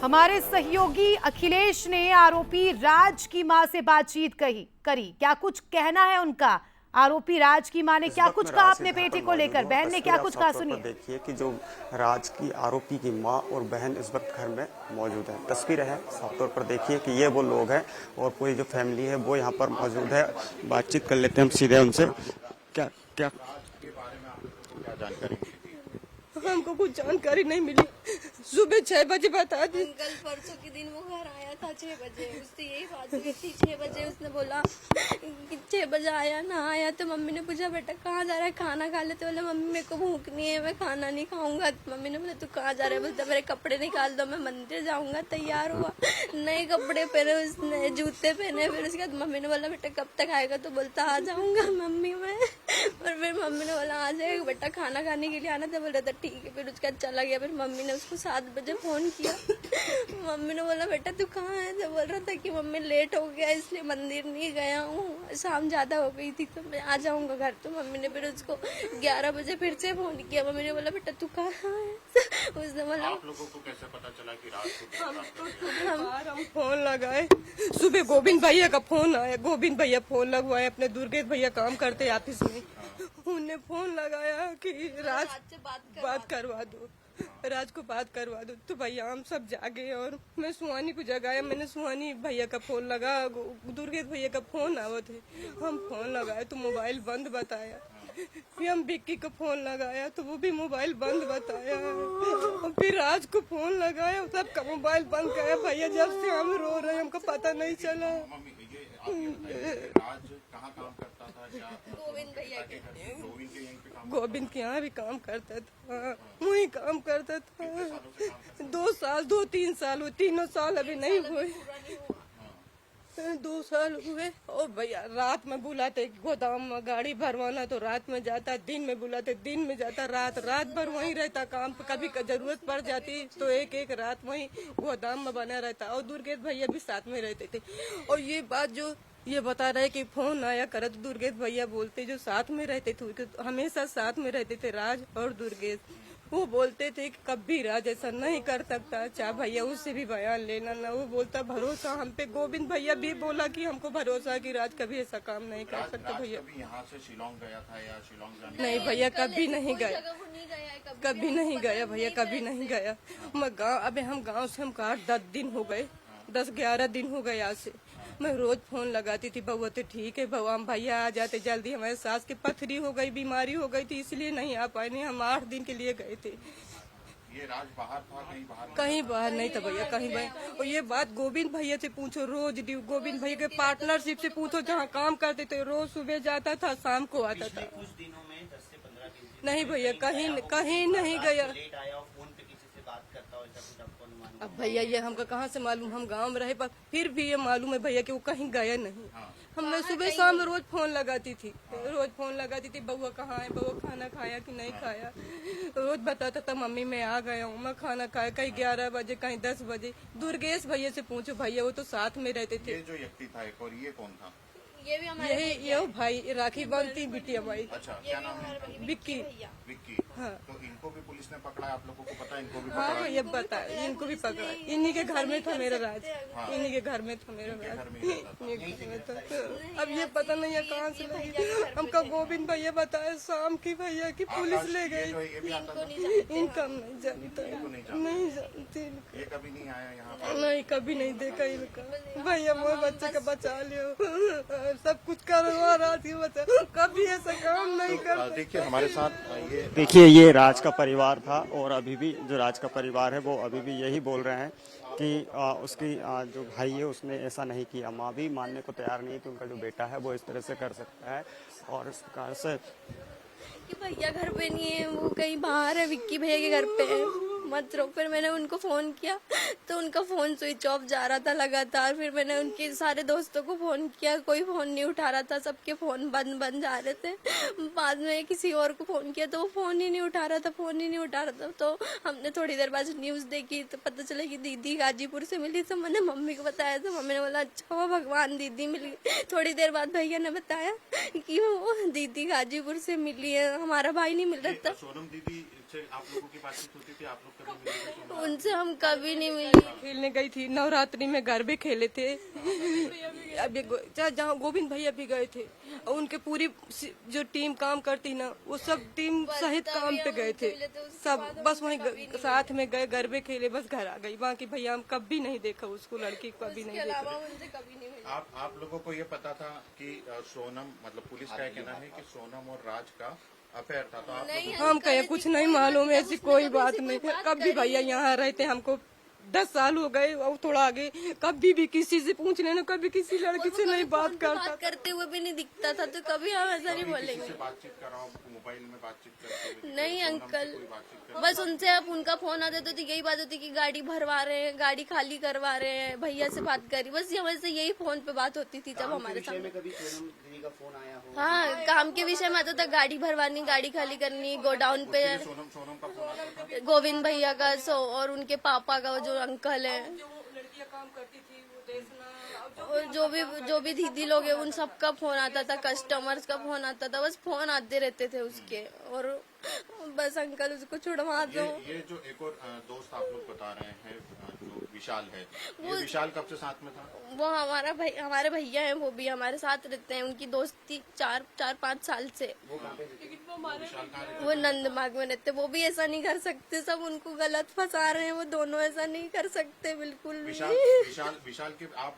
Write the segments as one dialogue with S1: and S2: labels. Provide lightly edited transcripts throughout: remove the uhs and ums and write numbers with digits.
S1: हमारे सहयोगी अखिलेश ने आरोपी राज की मां से बातचीत करी। क्या कुछ कहना है उनका? आरोपी राज की मां ने क्या कुछ कहा अपने बेटे को लेकर? बहन ने क्या कुछ कहा, सुनिए।
S2: देखिए कि जो राज की आरोपी की मां और बहन इस वक्त घर में मौजूद है। तस्वीरें हैं, साफ तौर पर देखिए कि ये वो लोग हैं और पूरी जो फैमिली है वो यहाँ पर मौजूद है। बातचीत कर लेते हैं हम सीधे उनसे। क्या क्या जानकारी?
S3: हमको कुछ जानकारी नहीं मिली। सुबह 6 बजे बता दी।
S4: कल परसों के दिन वो घर आया था 6 बजे, उससे यही बात हुई थी। 6 बजे उसने बोला कि 6 बजे आया ना आया, तो मम्मी ने पूछा बेटा कहाँ जा रहा है, खाना खा लेते। बोला मम्मी मेरे को भूख नहीं है, मैं खाना नहीं खाऊंगा। मम्मी ने बोला तू कहाँ जा रहा है? बोलता मेरे कपड़े निकाल दो, मैं मंदिर जाऊंगा। तैयार हुआ, नए कपड़े पहने उसने, जूते पहने। फिर उसके बाद मम्मी ने बोला बेटा कब तक आएगा? तो बोलता आ जाऊंगा मम्मी मैं। और फिर मम्मी ने बोला आ जाएगा बेटा, खाना खाने के लिए आना था। बोल रहा था ठीक है। फिर उसके बाद चला गया। फिर मम्मी ने उसको 7 बजे फोन किया। मम्मी ने बोला बेटा तू कहाँ है? तो बोल रहा था कि मम्मी लेट हो गया इसलिए मंदिर नहीं गया हूँ, शाम ज्यादा हो गई थी तो मैं आ जाऊंगा घर। तो मम्मी ने फिर उसको 11 बजे फिर से फोन किया। मम्मी ने बोला बेटा तू कहाँ है? उसने बोला
S5: आप लोगों को कैसे पता चला कि रात को
S3: हम फोन लगाए। सुबह गोविंद भैया का फोन आया। गोविंद भैया फोन लगवाए, अपने दुर्गेश भैया काम करते ऑफिस में। उन्हें फोन लगाया कि राज
S4: से
S3: बात करवा दो, राज को बात करवा दो। तो भैया हम सब जागे और मैं सुहानी को जगाया। मैंने सुहानी भैया का फोन लगा, दुर्गेश भैया का फोन आवे थे। हम फोन लगाए तो मोबाइल बंद बताया। फिर हम विक्की को फोन लगाया तो वो भी मोबाइल बंद बताया। और फिर राज को फोन लगाया, सबका मोबाइल बंद गया। भैया जब से हम रो रहे हैं, हमको पता नहीं चला।
S5: राज कहाँ काम करता था? क्या
S4: गोविंद भैया के
S5: गोविंद के यहीं पे काम?
S3: गोविंद के यहाँ भी काम करता था, वही काम करता था। 2-3 साल हुए, 3 साल अभी नहीं हुए, 2 साल हुए। और भैया रात में बुलाते गोदाम में गाड़ी भरवाना तो रात में जाता, दिन में बुलाते दिन में जाता, रात भर वहीं रहता काम पे। कभी जरूरत पड़ जाती तो एक रात वहीं गोदाम में बना रहता। और दुर्गेश भैया भी साथ में रहते थे। और ये बात जो ये बता रहे कि फोन आया करे तो दुर्गेश भैया बोलते जो साथ में रहते थे, हमेशा साथ में रहते थे राज और दुर्गेश। वो बोलते थे कि कभी राज ऐसा नहीं कर सकता, चाहे भैया उससे भी बयान लेना ना। वो बोलता भरोसा हम पे। गोविंद भैया भी बोला कि हमको भरोसा है कि राज कभी ऐसा काम नहीं कर सकता। भैया
S5: कभी यहाँ से शिलोंग गया था या शिलोंग जाने?
S3: नहीं भैया कभी नहीं गया, कभी नहीं गया भैया, कभी नहीं गया। मैं गाँव, अबे हम गाँव से हमको 8-10 दिन हो गए, 10-11 दिन हो गए आज से। मैं रोज फोन लगाती थी, बउआ तो ठीक है बउआ, हम भैया आ जाते जल्दी। हमारे सास की पथरी हो गई, बीमारी हो गई थी, इसलिए नहीं आ पाए। नहीं हम 8 दिन के लिए गए थे।
S5: ये राज बाहर था?
S3: कहीं बाहर नहीं था भैया, कहीं बाहर। और ये बात गोविंद भैया से पूछो, रोज गोविंद भैया के पार्टनरशिप से पूछो, जहाँ काम करते थे। रोज सुबह जाता था, शाम को आता था।
S6: कुछ दिनों में 10 से 15 दिन से
S3: नहीं भैया कहीं नहीं गया।
S6: लेट आया और फोन पे किसी से बात करता हो, ऐसा कुछ आपको अनुमान?
S3: अब भैया ये हमको कहाँ से मालूम, हम गांव में रहे, पर फिर भी ये मालूम है भैया कि वो कहीं गया नहीं। मैं सुबह शाम रोज फोन लगाती थी, बउआ कहाँ है, बउआ खाना खाया कि नहीं खाया। रोज बताता था मम्मी मैं आ गया हूँ, मैं खाना खाया, कहीं 11 बजे कहीं 10 बजे। दुर्गेश भैया से पूछो, भैया वो तो साथ में रहते थे।
S5: ये जो व्यक्ति था एक, और ये कौन था?
S4: ये भी हमारे
S3: ये भाई राखी बांधती बिटिया भाई,
S5: अच्छा, क्या नाम है?
S3: विक्की।
S5: विक्की।
S3: हाँ।
S5: तो इनको भी पुलिस ने पकड़ा? आप लोगों को पता है इनको भी
S3: हाँ
S5: पकड़ा?
S3: ये बता, इनको भी पकड़ा। इन्हीं के घर में था मेरा राज, इन्हीं के घर में था मेरा राज,
S5: घर में ही रहता था।
S3: इन्हीं के घर में था। अब ये पता नहीं है कहाँ से लगी। हमका गोविंद भैया बताया शाम की भैया की पुलिस ले गई।
S5: ये भी आता था?
S3: इनका नहीं जानता, नहीं जानती।
S5: ये कभी नहीं आया यहाँ पर?
S3: नहीं कभी नहीं देखा इनका। भैया मोर बच्चे का बचा लियो, सब कुछ करवा रहा थी बच्चा, कभी ऐसा काम नहीं कर।
S5: देखिए हमारे साथ ये
S2: देखिए ये राज का परिवार था और अभी भी जो राज का परिवार है वो अभी भी यही बोल रहे हैं कि उसकी जो भाई है उसने ऐसा नहीं किया। माँ भी मानने को तैयार नहीं है कि उनका जो बेटा है वो इस तरह से कर सकता है। और इस प्रकार से
S4: कि भैया घर पे नहीं है, वो कहीं बाहर है, विक्की भैया के घर पे है, मत रो। फिर मैंने उनको फोन किया तो उनका फोन स्विच ऑफ जा रहा था लगातार। फिर मैंने उनके सारे दोस्तों को फोन किया, कोई फोन नहीं उठा रहा था, सबके फोन बंद जा रहे थे। बाद में किसी और को फोन किया तो वो फोन ही नहीं उठा रहा था, तो हमने थोड़ी देर बाद न्यूज देखी तो पता चला कि दीदी गाजीपुर से मिली। तो मैंने मम्मी को बताया तो मम्मी ने बोला अच्छा हुआ भगवान दीदी मिल गई। थोड़ी देर बाद भैया ने बताया कि वो दीदी गाजीपुर से मिली है, हमारा भाई नहीं मिल रहा था।
S5: सोनम दीदी उनसे आप लोगों की बातचीत होती थी? आप लोग कभी मिले थे सोनम?
S4: उनसे हम कभी नहीं मिले।
S3: खेलने गई थी, नवरात्रि में गरबे खेले थे। अभी जहाँ गोविंद भैया भी गए थे और उनके पूरी जो टीम काम करती ना, वो सब टीम सहित काम पे गए थे सब। बस वहीं साथ में गए, गरबे खेले, बस घर आ गई। बाकी भैया हम कभी नहीं देखा उसको, लड़की को कभी नहीं देखा।
S4: उनसे कभी नहीं मिले।
S5: आप लोगों को ये पता था कि सोनम, मतलब पुलिस का कहना है कि सोनम और राज का अफेयर था, तो आप लोगों
S3: हम कहे कुछ नहीं मालूम, ऐसी कोई बात नहीं। कभी भैया यहाँ रहते, हमको 10 साल हो गए और थोड़ा आगे, कभी भी किसी से पूछ लेना, कभी किसी लड़की से नहीं बात करता।
S4: करते हुए भी नहीं दिखता था, तो कभी हम ऐसा नहीं बोलेंगे।
S5: से बातचीत कर रहा हूँ, मोबाइल में बातचीत करते हुए
S4: नहीं
S5: सोनम से
S4: अंकल,
S5: कोई बातचीत
S4: बस उनसे अब उनका फोन आता तो यही बात होती कि गाड़ी भरवा रहे हैं, गाड़ी खाली करवा रहे हैं, भैया से बात करी, बस हमारे से यही फोन पे बात होती थी जब हमारे सामने।
S6: कभी सोनम दीदी का फोन आया हो?
S4: हाँ, काम के विषय में आता था, गाड़ी भरवानी, गाड़ी खाली करनी, गोडाउन पे
S5: सोनम का फोन आता था?
S4: गोविंद भैया का और उनके पापा का, वो जो अंकल है,
S3: लड़कियां काम करती थी, वो देखना।
S4: और जो भी दीदी लोग हैं, उन सबका फोन आता था, कस्टमर्स का फोन आता था, बस फोन आते रहते थे उसके। और बस अंकल उसको छुड़वा दो।
S5: ये जो एक और दोस्त आप लोग बता रहे हैं, जो विशाल है, ये विशाल कब से साथ में था?
S4: वो हमारे भैया हैं, वो भी हमारे साथ रहते हैं। उनकी दोस्ती 4-5 साल से।
S5: विशाल कहाँ रहता
S4: वो नंदबाग में रहते, वो भी ऐसा नहीं कर सकते, सब उनको गलत फंसा रहे हैं, वो दोनों ऐसा नहीं कर सकते बिल्कुल भी।
S5: विशाल के आप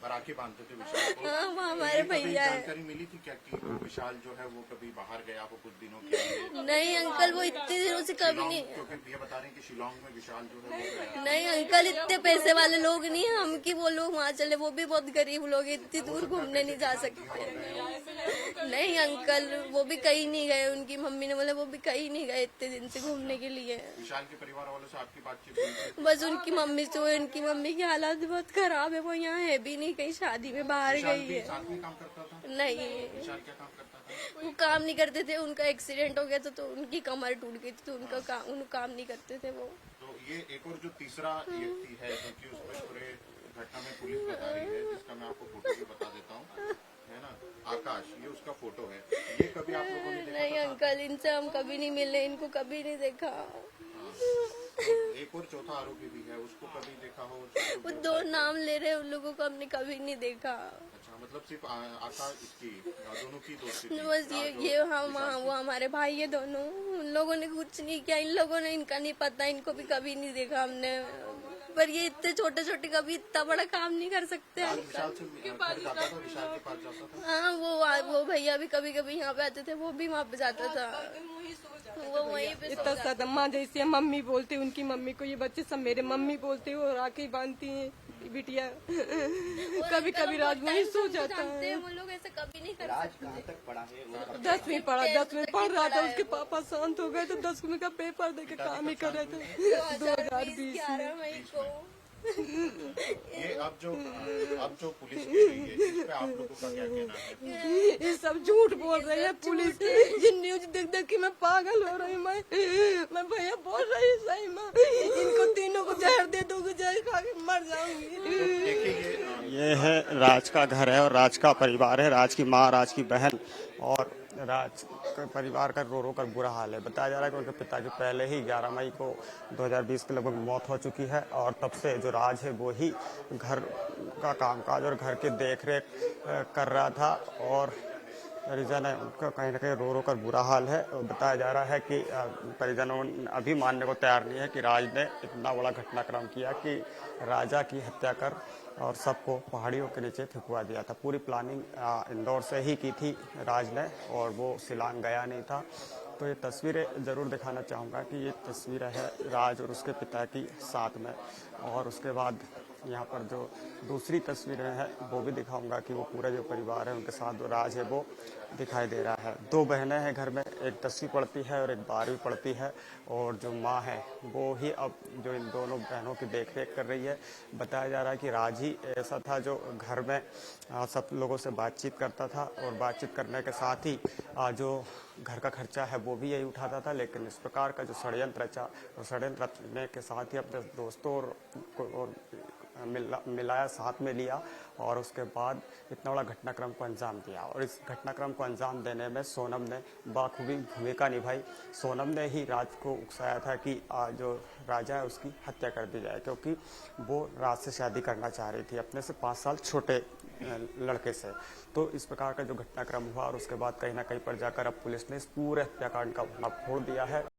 S5: राखी बांधते थे विशाल को?
S4: हाँ, वो हमारे
S5: ये कभी
S4: भैया है।
S5: जानकारी मिली थी क्या कि विशाल जो है वो कभी बाहर गया हो कुछ दिनों के लिए?
S4: नहीं अंकल, वो इतने दिनों से कभी नहीं।
S5: क्योंकि ये बता रहे हैं कि शिलोंग में विशाल जो है वो गया।
S4: नहीं अंकल, इतने पैसे वाले लोग नहीं है हम कि वो लोग वहाँ चले, वो भी बहुत गरीब लोग हैं, इतनी दूर घूमने नहीं जा सकते। नहीं अंकल, वो भी कहीं नहीं गए, उनकी मम्मी ने बोला वो भी कहीं नहीं गए इतने दिन से घूमने के लिए।
S5: विशाल के परिवार वालों से आपकी बातचीत हुई थी?
S4: बस उनकी मम्मी से, उनकी मम्मी की हालत बहुत खराब है, वो यहाँ है भी नहीं, कहीं शादी में बाहर
S5: विशाल
S4: गई
S5: भी
S4: है।
S5: साथ में काम करता था?
S4: नहीं,
S5: विशाल क्या काम करता था?
S4: वो काम नहीं करते थे, उनका एक्सीडेंट हो गया था तो उनकी कमर टूट गई थी, तो उन काम नहीं करते थे वो।
S5: तो ये एक और जो तीसरा व्यक्ति है जो कि उस पर पूरे घटना में पुलिस बता रही है, जिसका मैं आपको फोटो भी बता देता हूँ, है ना, आकाश, ये उसका फोटो है। ये कभी आप लोगों ने देखा
S4: नहीं
S5: था?
S4: अंकल, इनसे हम कभी नहीं मिले, इनको कभी नहीं देखा।
S5: तो एक और चौथा आरोपी भी है, उसको कभी देखा हो?
S4: वो 2 नाम ले रहे हैं, उन लोगों को हमने कभी नहीं देखा।
S5: अच्छा, मतलब सिर्फ आकाश, इसकी दोनों की दोस्ती थी?
S4: बस ये हम वो हमारे भाई है दोनों, उन लोगों ने कुछ नहीं किया, इन लोगों ने, इनका नहीं पता, इनको भी कभी नहीं देखा हमने। पर ये इतने छोटे छोटे कभी इतना बड़ा काम नहीं कर सकते।
S5: विशाल से घर जाता था, विशाल के पास जाता था?
S4: हाँ, वो भैया भी कभी कभी यहाँ पे आते थे, वो भी वहाँ पे जाता था, वो वहीं पे
S3: इतना सदमा जैसे मम्मी बोलते, उनकी मम्मी को ये बच्चे सब मेरे मम्मी बोलते, वो राखी बांधती हैं बिटिया। कभी कभी राज वहीं सो जाता है।
S4: वो लोग ऐसा कभी नहीं
S6: राज
S4: करते।
S6: कहाँ तक पढ़ा है? वो
S3: 10वीं पढ़ा, 10वीं पढ़ रहा था, उसके पापा शांत हो गए तो 10वीं का पेपर देके काम ही कर रहे थे 2020 में।
S4: 11 मई को।
S5: ये अब जो पुलिस कह रही है, इस पे आप लोगों का क्या कहना है?
S3: ये सब झूठ बोल रहे हैं पुलिस। ये न्यूज देख देख के मैं पागल हो रही हूँ। मैं भैया बोल रही हूँ सही में, इनको तीनों को जहर दे दोगे, जहर खा के मर जाऊंगी।
S5: देखिए
S2: ये है राज का घर है और राज का परिवार है, राज की माँ, राज की बहन और राज के परिवार का रो रो कर बुरा हाल है। बताया जा रहा है कि उनके पिता की पहले ही 11 मई को 2020 के लगभग मौत हो चुकी है और तब से जो राज है वो ही घर का कामकाज और घर की देखरेख कर रहा था और परिजन है उनका कहीं ना कहीं रो रो कर बुरा हाल है। और बताया जा रहा है कि परिजनों अभी मानने को तैयार नहीं है कि राज ने इतना बड़ा घटनाक्रम किया कि राजा की हत्या कर और सबको पहाड़ियों के नीचे फेंकवा दिया था। पूरी प्लानिंग इंदौर से ही की थी राज ने और वो शिलांग गया नहीं था। तो ये तस्वीरें ज़रूर दिखाना चाहूँगा कि ये तस्वीरें है राज और उसके पिता की साथ में और उसके बाद यहाँ पर जो दूसरी तस्वीरें हैं वो भी दिखाऊंगा कि वो पूरा जो परिवार है उनके साथ जो राज है वो दिखाई दे रहा है। 2 बहनें हैं घर में, एक 10वीं पढ़ती है और एक 12वीं पढ़ती है और जो माँ है वो ही अब जो इन दोनों बहनों की देखरेख कर रही है। बताया जा रहा है कि राज ही ऐसा था जो घर में सब लोगों से बातचीत करता था और बातचीत करने के साथ ही जो घर का खर्चा है वो भी यही उठाता था। लेकिन इस प्रकार का जो षड्यंत्र रचा और षड्यंत्र रचने के साथ ही अपने दोस्तों और मिलाया, साथ में लिया और उसके बाद इतना बड़ा घटनाक्रम को अंजाम दिया। और इस घटनाक्रम को अंजाम देने में सोनम ने बाखूबी भूमिका निभाई। सोनम ने ही राज को उकसाया था कि जो राजा है उसकी हत्या कर दी जाए, क्योंकि वो राज से शादी करना चाह रही थी अपने से 5 साल छोटे लड़के से। तो इस प्रकार का जो घटनाक्रम हुआ और उसके बाद कहीं ना कहीं पर जाकर अब पुलिस ने इस पूरे हत्याकांड का भंडाफोड़ दिया है।